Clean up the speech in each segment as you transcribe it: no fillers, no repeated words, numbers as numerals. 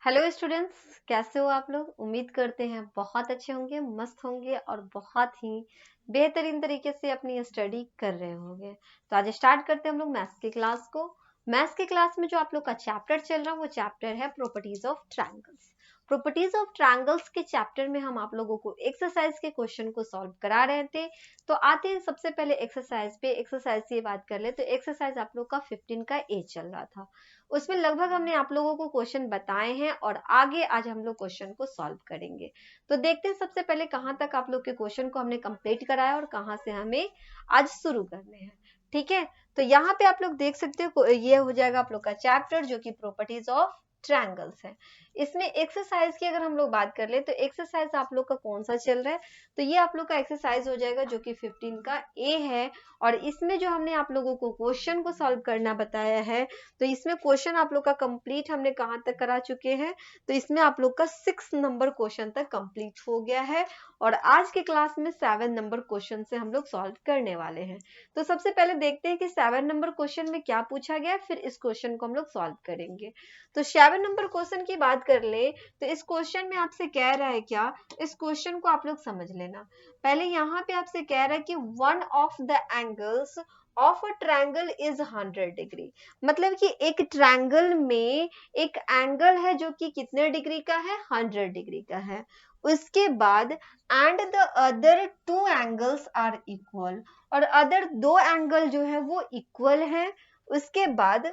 Hello students, कैसे हो आप लोग। उम्मीद करते हैं बहुत अच्छे होंगे, मस्त होंगे और बहुत ही बेहतरीन तरीके से अपनी स्टडी कर रहे होंगे। तो आज स्टार्ट करते हैं हम लोग मैथ्स की क्लास को। मैथ्स की क्लास में जो आप लोग का चैप्टर चल रहा है वो चैप्टर है properties of triangles. Properties of triangles के चैप्टर में हम आप लोगों को एक्सरसाइज के क्वेश्चन को सॉल्व करा रहे थे। तो आते हैं सबसे पहले एक्सरसाइज पे। एक्सरसाइज की बात कर ले तो एक्सरसाइज आप लोग का 15 का ए चल रहा था। उसमें लगभग हमने आप लोगों को क्वेश्चन बताए हैं और आगे आज हम लोग क्वेश्चन को सॉल्व करेंगे। तो देखते हैं सबसे पहले कहां तक आप लोग के क्वेश्चन को हमने कंप्लीट कराया और कहां से हमें आज शुरू करने हैं। ठीक है, तो यहाँ पे आप लोग देख सकते हो ये हो जाएगा आप लोग का चैप्टर जो कि प्रॉपर्टीज ऑफ ट्रायंगल्स है। इसमें एक्सरसाइज की अगर हम लोग बात कर ले तो एक्सरसाइज आप लोग का कौन सा चल रहा है, तो ये आप लोग का एक्सरसाइज हो जाएगा जो कि 15 का ए है। और इसमें जो हमने आप लोगों को क्वेश्चन को सॉल्व करना बताया है, तो इसमें क्वेश्चन आप लोग का कंप्लीट हमने कहां तक करा चुके हैं, तो इसमें आप लोग का 6 नंबर क्वेश्चन तक कंप्लीट हो गया है। और आज के क्लास में 7 नंबर क्वेश्चन से हम लोग सॉल्व करने वाले हैं। तो सबसे पहले देखते हैं कि 7 नंबर क्वेश्चन में क्या पूछा गया है, फिर इस क्वेश्चन को हम लोग सॉल्व करेंगे। तो 7 नंबर क्वेश्चन की बात कर ले तो इस क्वेश्चन में आपसे कह रहा है क्या, इस क्वेश्चन को आप लोग समझ लेना। पहले यहाँ पे आपसे कह रहा है कि one of the angles of a triangle is 100 degree. मतलब कि एक ट्रायंगल में एक एंगल है जो कि कितने डिग्री का है, 100 डिग्री का है। उसके बाद and the other two angles are equal, और अदर दो एंगल जो है वो इक्वल है। उसके बाद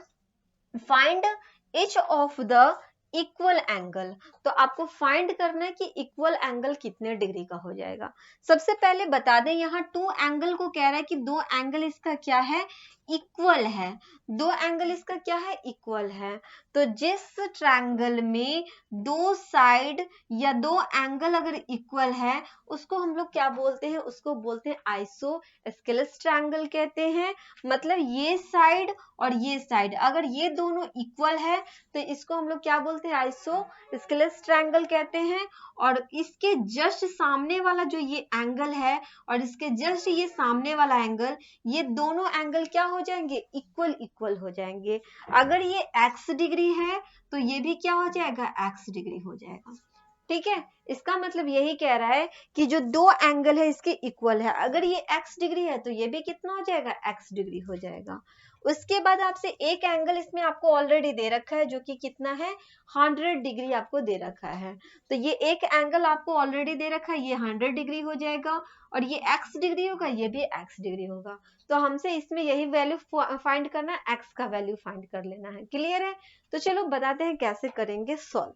find each of the equal angle, तो आपको फाइंड करना है कि इक्वल एंगल कितने डिग्री का हो जाएगा। सबसे पहले बता दें, यहाँ टू एंगल को कह रहा है कि दो एंगल इसका क्या है, इक्वल है। दो एंगल इसका क्या है, इक्वल है। तो जिस ट्रायंगल में दो साइड या दो एंगल अगर इक्वल है उसको हम लोग क्या बोलते हैं, उसको बोलते हैं आइसोस्केलस ट्रायंगल कहते हैं। मतलब ये साइड और ये साइड अगर ये दोनों इक्वल है तो इसको हम लोग क्या बोलते हैं, आइसोस्केलस ट्रायंगल कहते हैं। और इसके जस्ट सामने वाला जो ये एंगल है और इसके जस्ट ये सामने वाला एंगल, ये दोनों एंगल क्या हो जाएंगे, इक्वल इक्वल हो जाएंगे। अगर ये x डिग्री है तो ये भी क्या हो जाएगा, x डिग्री हो जाएगा। ठीक है, इसका मतलब यही कह रहा है कि जो दो एंगल है इसके इक्वल है। अगर ये x डिग्री है तो ये भी कितना हो जाएगा, x डिग्री हो जाएगा। उसके बाद आपसे एक एंगल इसमें आपको ऑलरेडी दे रखा है जो कि कितना है, 100 डिग्री आपको दे रखा है। तो ये एक एंगल आपको ऑलरेडी दे रखा है, ये 100 डिग्री हो जाएगा। और ये x डिग्री होगा, ये भी x डिग्री होगा। तो हमसे इसमें यही वैल्यू फाइंड करना है, x का वैल्यू फाइंड कर लेना है। क्लियर है, तो चलो बताते हैं कैसे करेंगे सॉल्व।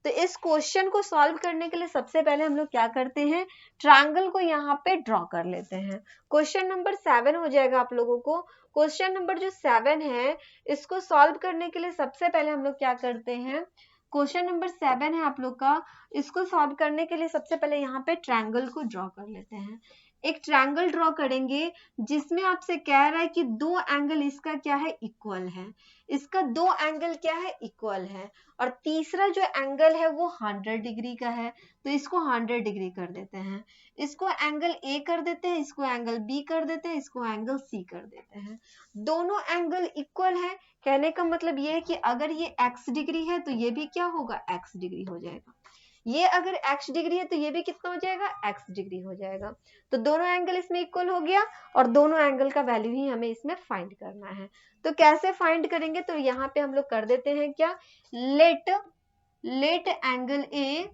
तो इस क्वेश्चन को सॉल्व करने के लिए सबसे पहले हम लोग क्या करते हैं, ट्रायंगल को यहाँ पे ड्रॉ कर लेते हैं। क्वेश्चन नंबर 7 हो जाएगा आप लोगों को। क्वेश्चन नंबर जो 7 है इसको सॉल्व करने के लिए सबसे पहले हम लोग क्या करते हैं, क्वेश्चन नंबर 7 है आप लोग का, इसको सॉल्व करने के लिए सबसे पहले यहाँ पे ट्रायंगल को ड्रॉ कर लेते हैं। एक ट्रायंगल ड्रॉ करेंगे जिसमें आपसे कह रहा है कि दो एंगल इसका क्या है, इक्वल है। इसका दो एंगल क्या है, इक्वल है। और तीसरा जो एंगल है वो 100 डिग्री का है, तो इसको 100 डिग्री कर देते हैं। इसको एंगल ए कर देते हैं, इसको एंगल बी कर देते हैं, इसको एंगल सी कर देते हैं। दोनों एंगल इक्वल है, कहने का मतलब ये है कि अगर ये x डिग्री है तो ये भी क्या होगा, x डिग्री हो जाएगा। ये अगर x डिग्री है तो ये भी कितना हो जाएगा, x डिग्री हो जाएगा। तो दोनों एंगल इसमें इक्वल हो गया और दोनों एंगल का वैल्यू ही हमें इसमें फाइंड करना है। तो कैसे फाइंड करेंगे, तो यहाँ पे हम लोग कर देते हैं क्या, let angle A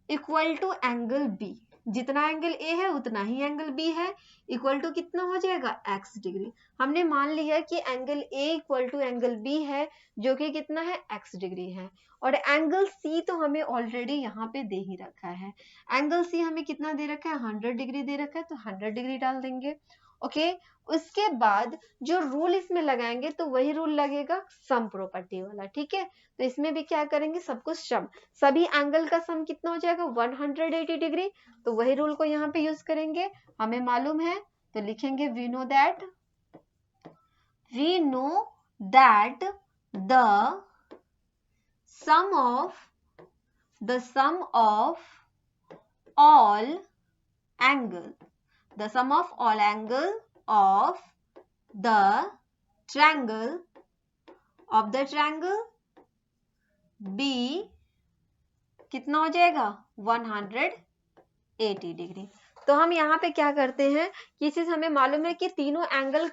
equal to angle B. जितना एंगल ए है उतना ही एंगल बी है, इक्वल टू कितना हो जाएगा, x डिग्री। हमने मान लिया कि angle A equal to angle B है जो कि कितना है, x डिग्री है। और एंगल सी तो हमें ऑलरेडी यहाँ पे दे ही रखा है। एंगल सी हमें कितना दे रखा है, 100 डिग्री दे रखा है, तो 100 डिग्री डाल देंगे। ओके, उसके बाद जो रूल इसमें लगाएंगे तो वही रूल लगेगा सम प्रॉपर्टी वाला। ठीक है, तो इसमें भी क्या करेंगे, सब कुछ सम, सभी एंगल का सम कितना हो जाएगा, 180 डिग्री। तो वही रूल को यहाँ पे यूज करेंगे, हमें मालूम है तो लिखेंगे we know that the sum of all angle of the triangle B कितना हो जाएगा 180 डिग्री। तो हम यहाँ पे क्या करते हैं, किसी से हमें मालूम है कि तीनों एंगल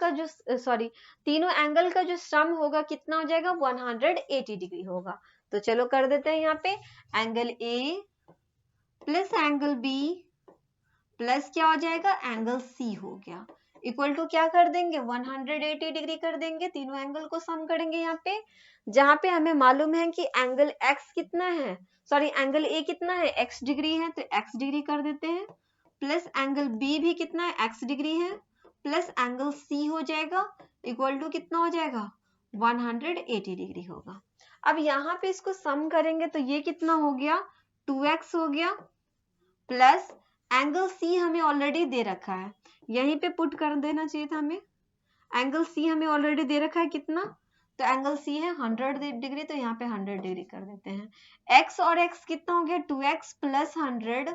का जो सम होगा कितना हो जाएगा 180 डिग्री होगा। तो चलो कर देते हैं यहाँ पे angle A plus angle B plus क्या हो जाएगा एंगल सी हो गया, इक्वल टू क्या कर देंगे 180 डिग्री कर देंगे। तीनों एंगल को सम करेंगे यहाँ पे, जहां पे हमें मालूम है कि एंगल एक्स कितना है, एंगल ए कितना है x डिग्री है, तो x डिग्री कर देते हैं, प्लस एंगल बी भी कितना है x डिग्री है, प्लस एंगल सी हो जाएगा इक्वल टू कितना हो जाएगा 180 डिग्री होगा। अब यहाँ पे इसको सम करेंगे तो ये कितना हो गया 2x हो गया, प्लस एंगल सी हमें ऑलरेडी दे रखा है, यहीं पे पुट कर देना चाहिए था हमें। एंगल सी हमें ऑलरेडी दे रखा है कितना, तो एंगल सी है 100 डिग्री, तो यहाँ पे 100 डिग्री कर देते हैं। x और x कितना हो गया 2x प्लस 100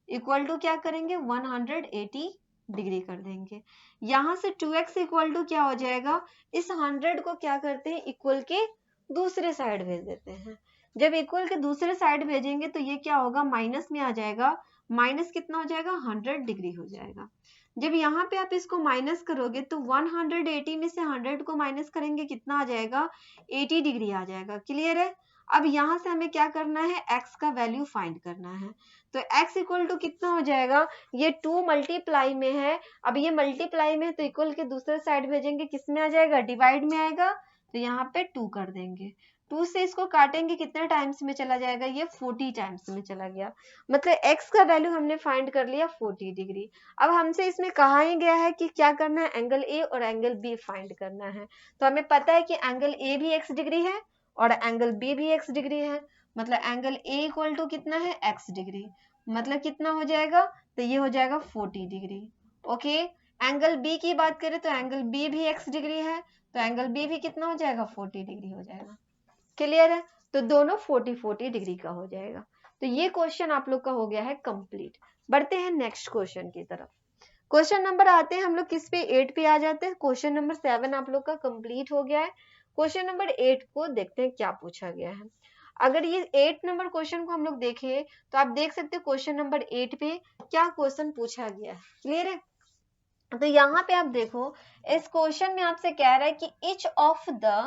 इक्वल टू क्या करेंगे 180 डिग्री कर देंगे। यहाँ से 2x इक्वल टू क्या हो जाएगा, इस 100 को क्या करते हैं इक्वल के दूसरे साइड भेज देते हैं। जब इक्वल के दूसरे साइड भेजेंगे तो ये क्या होगा माइनस में आ जाएगा, माइनस कितना हो जाएगा 100 डिग्री हो जाएगा। जब यहाँ पे आप इसको माइनस करोगे तो 180 में से 100 को माइनस करेंगे कितना आ जाएगा 80 डिग्री आ जाएगा। क्लियर है। अब यहाँ से हमें क्या करना है x का वैल्यू फाइंड करना है, तो x इक्वल टू कितना हो जाएगा, ये 2 मल्टीप्लाई में है, अब ये मल्टीप्लाई में है तो इक्वल के दूसरे साइड भेजेंगे किस में आ जाएगा डिवाइड में आएगा, तो यहाँ पे 2 कर देंगे। 2 से इसको काटेंगे कितने टाइम्स में चला जाएगा, ये 40 टाइम्स में चला गया, मतलब x का वैल्यू हमने फाइंड कर लिया 40 डिग्री। अब हमसे इसमें कहा ही गया है कि क्या करना है एंगल ए और एंगल बी फाइंड करना है, तो हमें पता है कि एंगल ए भी x डिग्री है और एंगल बी भी x डिग्री है, मतलब एंगल ए इक्वल टू कितना है x डिग्री, मतलब कितना हो जाएगा, तो ये हो जाएगा 40 डिग्री। ओके, एंगल बी की बात करें तो एंगल बी भी x डिग्री है, तो एंगल बी भी कितना हो जाएगा 40 डिग्री हो जाएगा। क्लियर है, तो दोनों 40 डिग्री का हो जाएगा। तो ये क्वेश्चन आप लोग का हो गया है कंप्लीट। बढ़ते हैं नेक्स्ट क्वेश्चन की तरफ। क्वेश्चन नंबर आते हैं हम लोग किस पे 8 पे आ जाते हैं। क्वेश्चन नंबर 7 आप लोग का कंप्लीट हो गया है। क्वेश्चन नंबर 8 को देखते हैं क्या पूछा गया है। अगर ये 8 नंबर क्वेश्चन को हम लोग देखें तो आप देख सकते हैं क्वेश्चन नंबर 8 पे क्या क्वेश्चन पूछा गया है। क्लियर है, तो यहाँ पे आप देखो इस क्वेश्चन में आपसे कह रहा है कि each of the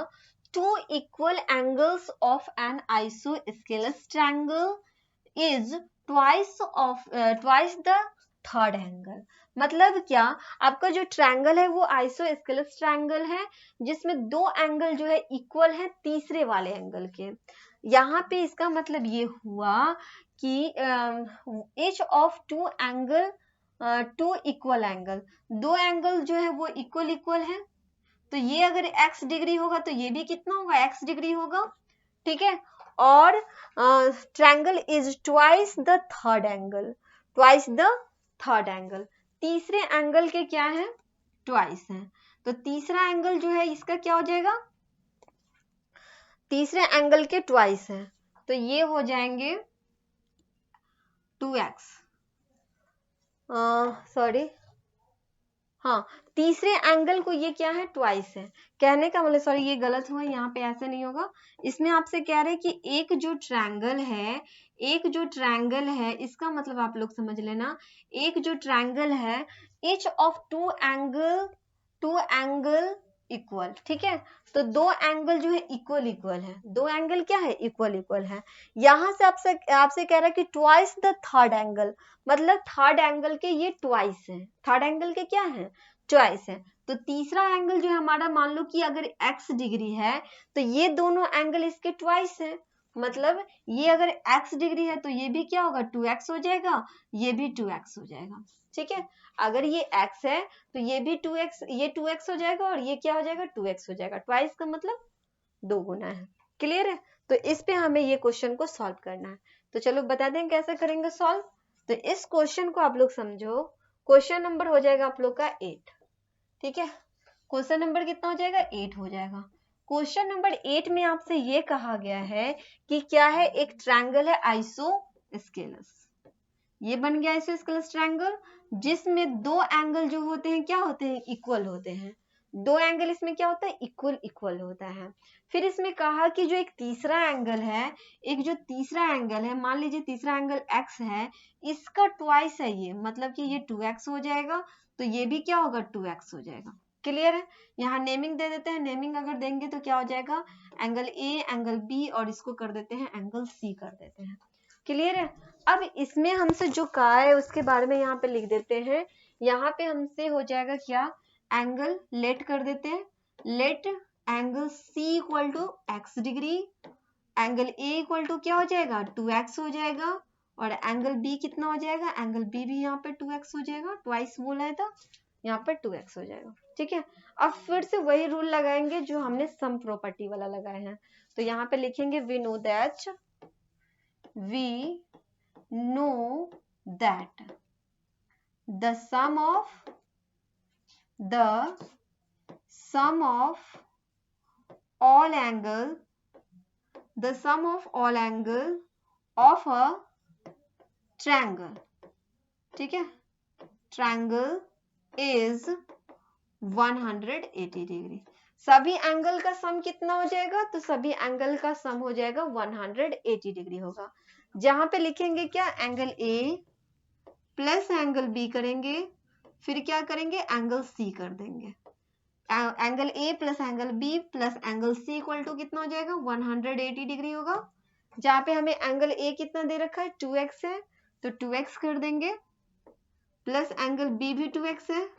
two equal angles of an isosceles triangle is twice the third angle। मतलब क्या, आपका जो ट्रायंगल है वो आइसोस्केलेस ट्रायंगल है जिसमें दो एंगल जो है इक्वल है तीसरे वाले एंगल के। यहाँ पे इसका मतलब ये हुआ कि each of two angle two equal angle, दो एंगल जो है वो इक्वल है, तो ये अगर x डिग्री होगा तो ये भी कितना होगा x डिग्री होगा। ठीक है, और triangle is twice the third angle, तीसरे एंगल के क्या है ट्वाइस है, तो तीसरा एंगल जो है इसका क्या हो जाएगा, तीसरे एंगल के ट्वाइस है, तो ये हो जाएंगे 2x, हाँ तीसरे एंगल को ये क्या है ट्वाइस है। कहने का मतलब सॉरी ये गलत हुआ, यहाँ पे ऐसे नहीं होगा, इसमें आपसे कह रहे हैं कि एक जो ट्रायंगल है इसका मतलब आप लोग समझ लेना, एक जो ट्रायंगल है each of two angle equal. ठीक है, तो दो एंगल जो है इक्वल है, दो एंगल क्या है इक्वल है। यहाँ से आपसे कह रहा है कि ट्वाइस द थर्ड एंगल, मतलब थर्ड एंगल के ये ट्वाइस है, थर्ड एंगल के क्या है ट्वाइस है, तो तीसरा एंगल जो है हमारा मान लो कि अगर x डिग्री है तो ये दोनों एंगल इसके ट्वाइस है, मतलब ये अगर x डिग्री है तो ये भी क्या होगा 2x हो जाएगा, ये भी 2x हो जाएगा। ठीक है, अगर ये x है तो ये भी 2x, ये 2x हो जाएगा और ये क्या हो जाएगा 2x हो जाएगा, ट्वाइस का मतलब दो गुना है। क्लियर है, तो इस पे हमें ये क्वेश्चन को सॉल्व करना है, तो चलो बता दें कैसे करेंगे सॉल्व। तो इस क्वेश्चन को आप लोग समझो, क्वेश्चन नंबर हो जाएगा आप लोग का 8। ठीक है, क्वेश्चन नंबर कितना हो जाएगा 8 हो जाएगा। क्वेश्चन नंबर 8 में आपसे ये कहा गया है कि क्या है, एक ट्रायंगल है आइसोस्केलेस, ये बन गया आइसोस्केलेस ट्रायंगल जिसमें दो एंगल जो होते हैं क्या होते हैं इक्वल होते हैं, दो एंगल इसमें क्या होता है, इक्वल इक्वल होता है। फिर इसमें कहा कि जो एक तीसरा एंगल है, एक जो तीसरा एंगल है, मान लीजिए तीसरा एंगल x है, इसका ट्वाइस है ये, मतलब कि ये 2x हो जाएगा, तो ये भी क्या होगा 2x हो जाएगा। क्लियर है? यहाँ नेमिंग दे देते हैं, नेमिंग अगर देंगे तो क्या हो जाएगा, एंगल ए, एंगल बी, और इसको कर देते हैं एंगल सी कर देते हैं। क्लियर है? अब इसमें हमसे जो कहा है उसके बारे में यहाँ पे लिख देते हैं। यहाँ पे हमसे हो जाएगा क्या, एंगल लेट कर देते हैं, let angle C equal to x degree, angle A equal to क्या हो जाएगा 2x हो जाएगा, और एंगल B कितना हो जाएगा, एंगल B भी यहाँ पे 2x हो जाएगा, ट्वाइस बोला है तो यहाँ पे 2x हो जाएगा। ठीक है, अब फिर से वही रूल लगाएंगे जो हमने सम प्रॉपर्टी वाला लगाए हैं। तो यहाँ पे लिखेंगे we know that the sum of all angle of a triangle, ठीक है, triangle is 180 डिग्री। सभी एंगल का सम कितना हो जाएगा, तो सभी एंगल का सम हो जाएगा 180 डिग्री होगा। जहां पे लिखेंगे क्या, angle A plus angle B करेंगे, फिर क्या करेंगे, एंगल C कर देंगे। Angle A plus angle B plus angle C equal to कितना हो जाएगा 180 डिग्री होगा। जहां पे हमें एंगल A कितना दे रखा है 2x है, तो 2x कर देंगे, प्लस एंगल B भी 2x है,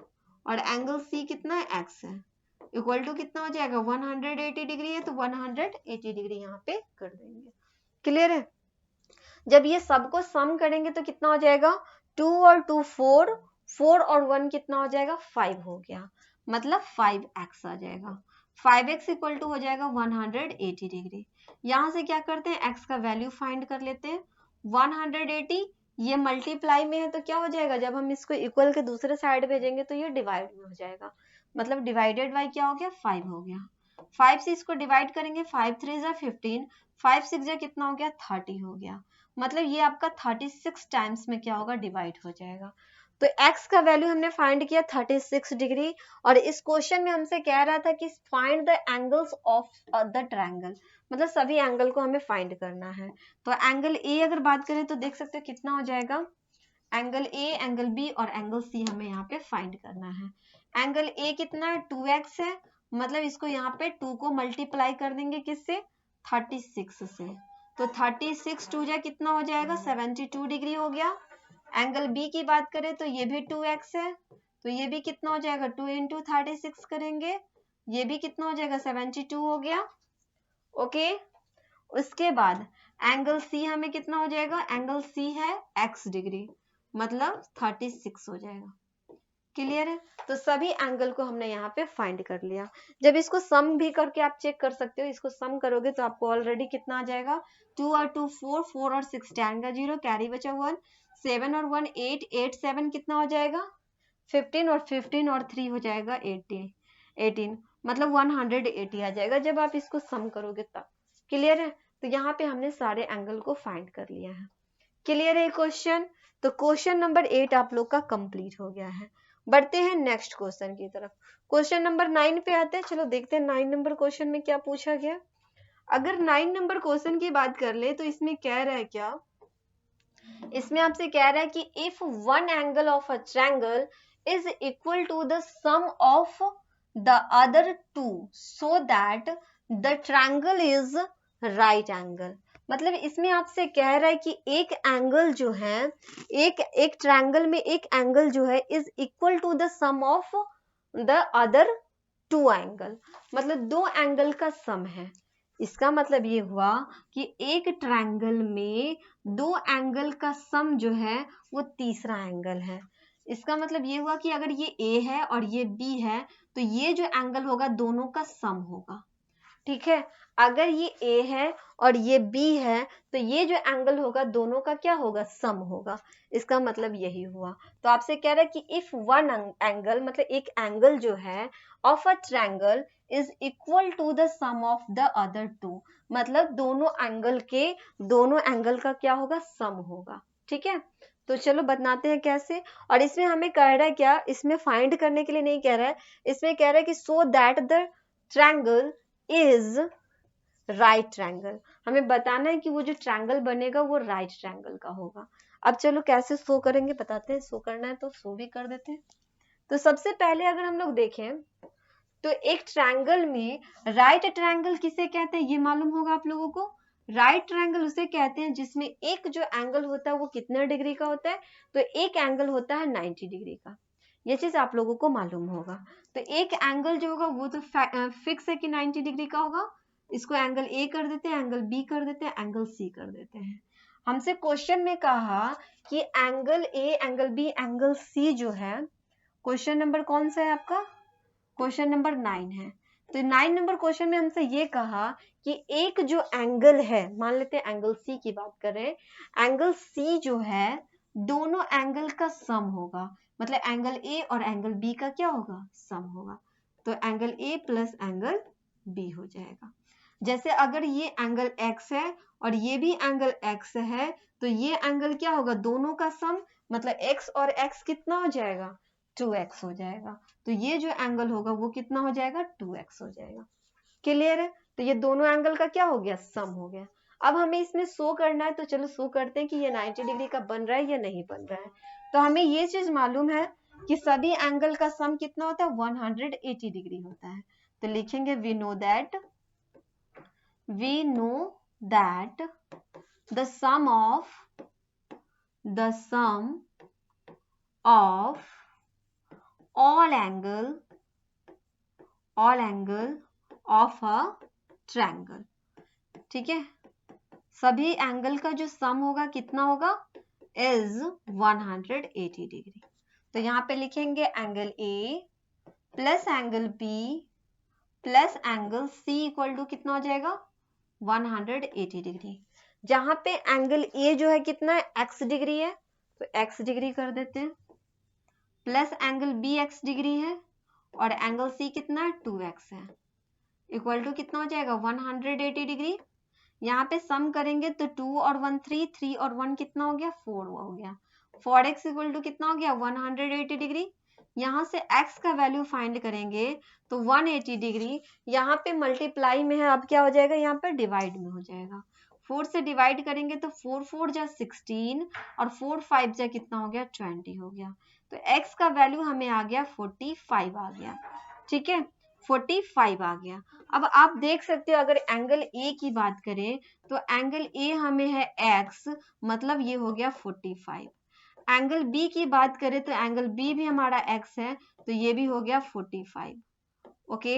और एंगल C कितना है x है, इक्वल टू कितना हो जाएगा 180 डिग्री है, तो 180 डिग्री यहाँ पे कर देंगे। क्लियर है? जब ये सबको सम करेंगे तो कितना हो जाएगा, 2 और 2 4, 4 और 1 कितना हो जाएगा 5 हो गया, मतलब 5x आ जाएगा। 5x इक्वल टू हो जाएगा 180 डिग्री। यहाँ से क्या करते हैं, x का वैल्यू फाइंड कर लेते हैं। 180 ये मल्टीप्लाई में है तो क्या हो जाएगा, जब हम इसको इक्वल के दूसरे साइड भेजेंगे तो ये डिवाइड में हो जाएगा, मतलब डिवाइडेड बाय क्या हो गया 5 हो गया। 5 से इसको डिवाइड करेंगे, 5 3 जा 15, 5 6 जा कितना हो गया 30 हो गया, मतलब ये आपका 36 टाइम्स में क्या होगा डिवाइड हो जाएगा। तो x का वैल्यू हमने फाइंड किया 36 डिग्री, और इस क्वेश्चन में हमसे कह रहा था कि find the angles of the triangle, मतलब सभी एंगल को हमें फाइंड करना है। तो एंगल A अगर बात करें तो देख सकते हो कितना हो जाएगा, एंगल A, एंगल B और एंगल C हमें यहाँ पे फाइंड करना है। एंगल A कितना है 2x है, मतलब इसको यहाँ पे 2 को मल्टीप्लाई कर देंगे किससे 36 से, तो 36 2 जा कितना हो जाएगा 72 डिग्री हो गया। एंगल B की बात करें तो ये भी 2x है, तो ये भी कितना हो जाएगा 2 इंटू 36 करेंगे, ये भी कितना हो जाएगा 72 हो गया। ओके, उसके बाद एंगल C हमें कितना हो जाएगा, एंगल C है x डिग्री, मतलब 36 हो जाएगा। क्लियर है? तो सभी एंगल को हमने यहाँ पे फाइंड कर लिया। जब इसको सम भी करके आप चेक कर सकते हो, इसको सम करोगे तो आपको ऑलरेडी कितना आ जाएगा, 2 और 2 4, 4 और 6 10 का 0, कैरी बचा 1, 7 और 1 8, 8 7 कितना हो जाएगा 15, और 15 और 3 हो जाएगा 18, मतलब 180 आ जाएगा जब आप इसको सम करोगे तब। क्लियर है? तो यहाँ पे हमने सारे एंगल को फाइंड कर लिया है। क्लियर है क्वेश्चन? तो क्वेश्चन नंबर 8 आप लोग का कंप्लीट हो गया है। बढ़ते हैं नेक्स्ट क्वेश्चन की तरफ। क्वेश्चन नंबर 9 पे आते हैं। चलो देखते हैं 9 नंबर क्वेश्चन में क्या पूछा गया। अगर 9 नंबर क्वेश्चन की बात कर ले तो इसमें कह रहा है क्या, इसमें आपसे कह रहा है कि if one angle of a triangle is equal to the sum of the other two so that the triangle is right angle. मतलब इसमें आपसे कह रहा है कि एक एंगल जो है, एक ट्रायंगल में एक एंगल जो है is equal to the sum of the other two angle, मतलब दो एंगल का सम है। इसका मतलब ये हुआ कि एक ट्रायंगल में दो एंगल का सम जो है वो तीसरा एंगल है। इसका मतलब ये हुआ कि अगर ये A है और ये B है तो ये जो एंगल होगा दोनों का सम होगा। ठीक है, अगर ये A है और ये B है तो ये जो एंगल होगा दोनों का क्या होगा, सम होगा। इसका मतलब यही हुआ। तो आपसे कह रहा है कि इफ वन एंगल, मतलब एक एंगल जो है of a triangle is equal to the sum of the other two, मतलब दोनों एंगल का क्या होगा, सम होगा। ठीक है, तो चलो बताते हैं कैसे। और इसमें हमें कह रहा है क्या, इसमें फाइंड करने के लिए नहीं कह रहा है, इसमें कह रहा है कि सो that the triangle is right triangle. हमें बताना है कि वो जो ट्रायंगल बनेगा वो राइट ट्रायंगल का होगा। अब चलो कैसे शो करेंगे बताते हैं, शो करना है तो शो भी कर देते हैं। तो सबसे पहले अगर हम लोग देखें तो एक ट्रायंगल में राइट ट्रायंगल किसे कहते हैं ये मालूम होगा आप लोगों को। राइट ट्रायंगल उसे कहते हैं जिसमें एक जो एंगल होता है वो कितने डिग्री का होता है, तो एक एंगल होता है 90 डिग्री का। ये चीज आप लोगों को मालूम होगा। तो एक एंगल जो होगा वो तो फिक्स है कि 90 डिग्री का होगा। इसको एंगल ए कर देते हैं, एंगल बी कर देते हैं, एंगल सी कर देते हैं। हमसे क्वेश्चन में कहा कि angle A, angle B, angle C जो है, क्वेश्चन नंबर कौन सा है आपका, क्वेश्चन नंबर 9 है। तो 9 नंबर क्वेश्चन में हमसे ये कहा कि एक जो एंगल है, मान लेते हैं एंगल सी की बात करें, एंगल सी जो है दोनों एंगल का सम होगा, मतलब एंगल ए और एंगल बी का क्या होगा, सम होगा। तो angle A plus angle B हो जाएगा। जैसे अगर ये एंगल x है और ये भी एंगल x है, तो ये एंगल क्या होगा, दोनों का सम, मतलब x और x कितना हो जाएगा, 2x हो जाएगा। तो ये जो एंगल होगा वो कितना हो जाएगा, 2x हो जाएगा। क्लियर है, तो ये दोनों एंगल का क्या हो गया, सम हो गया। अब हमें इसमें शो करना है, तो चलो शो करते हैं कि ये 90 डिग्री का बन रहा है या नहीं बन रहा है। तो हमें ये चीज मालूम है कि सभी एंगल का सम कितना होता है, 180 डिग्री होता है। तो लिखेंगे we know that the sum of all angle of a triangle। ठीक है, सभी एंगल का जो सम होगा कितना होगा, इज 180 डिग्री। तो यहाँ पे लिखेंगे angle A plus angle B plus angle C equal to कितना हो जाएगा, 180 डिग्री। जहां पे एंगल ए जो है कितना है, x डिग्री है, तो x डिग्री कर देते हैं, plus angle B x degree है और एंगल सी कितना है, 2x है, इक्वल टू कितना हो जाएगा, 180 डिग्री। यहाँ पे सम करेंगे तो 2 और 1 3, 3 और 1 कितना हो गया, 4 हो गया। 4x इक्वल टू कितना हो गया, 180 डिग्री। यहाँ से x का वैल्यू फाइंड करेंगे तो 180 डिग्री यहाँ पे मल्टीप्लाई में है, अब क्या हो जाएगा, यहाँ पे डिवाइड में हो जाएगा। 4 से डिवाइड करेंगे तो 4 4 जा 16 और 4 5 जा कितना हो गया, 20 हो गया। तो x का वैल्यू हमें आ गया 45 आ गया। ठीक है, 45 आ गया। अब आप देख सकते हो अगर एंगल ए की बात करें तो एंगल ए हमें है x, मतलब ये हो गया 45। एंगल बी की बात करें तो एंगल बी भी हमारा x है, तो ये भी हो गया 45। ओके,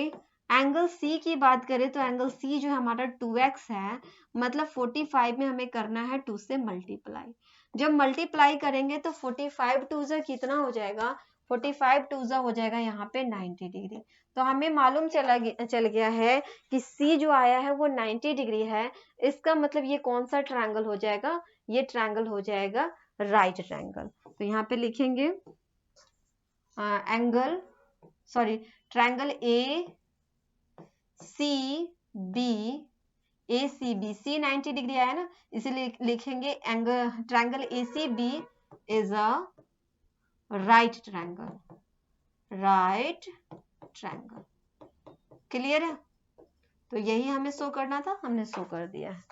एंगल सी की बात करें तो एंगल सी जो हमारा 2x है, मतलब 45 में हमें करना है 2 से मल्टीप्लाई। जब मल्टीप्लाई करेंगे तो 45 2 जा कितना हो जाएगा, 45 2 जा हो जाएगा यहाँ पे 90 डिग्री। तो हमें मालूम चल गया है कि C जो आया है वो 90 डिग्री है। इसका मतलब ये कौन सा ट्रायंगल हो जाएगा, ये ट्रायंगल हो जाएगा राइट ट्रायंगल। तो यहाँ पे लिखेंगे triangle A C B, A C B, C 90 degree आया ना, इसीलिए लिखेंगे angle triangle A C B is a right triangle. Clear है, तो यही हमें शो करना था, हमने शो कर दिया है।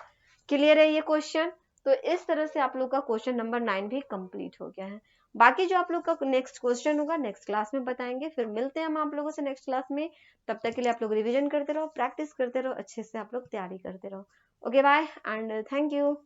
क्लियर है ये क्वेश्चन। तो इस तरह से आप लोग का क्वेश्चन नंबर 9 भी कंप्लीट हो गया है। बाकी जो आप लोग का नेक्स्ट क्वेश्चन होगा नेक्स्ट क्लास में बताएंगे। फिर मिलते हैं हम आप लोगों से नेक्स्ट क्लास में। तब तक के लिए आप लोग रिवीजन करते रहो, प्रैक्टिस करते रहो, अच्छे से आप लोग तैयारी करते रहो। Okay bye and thank you.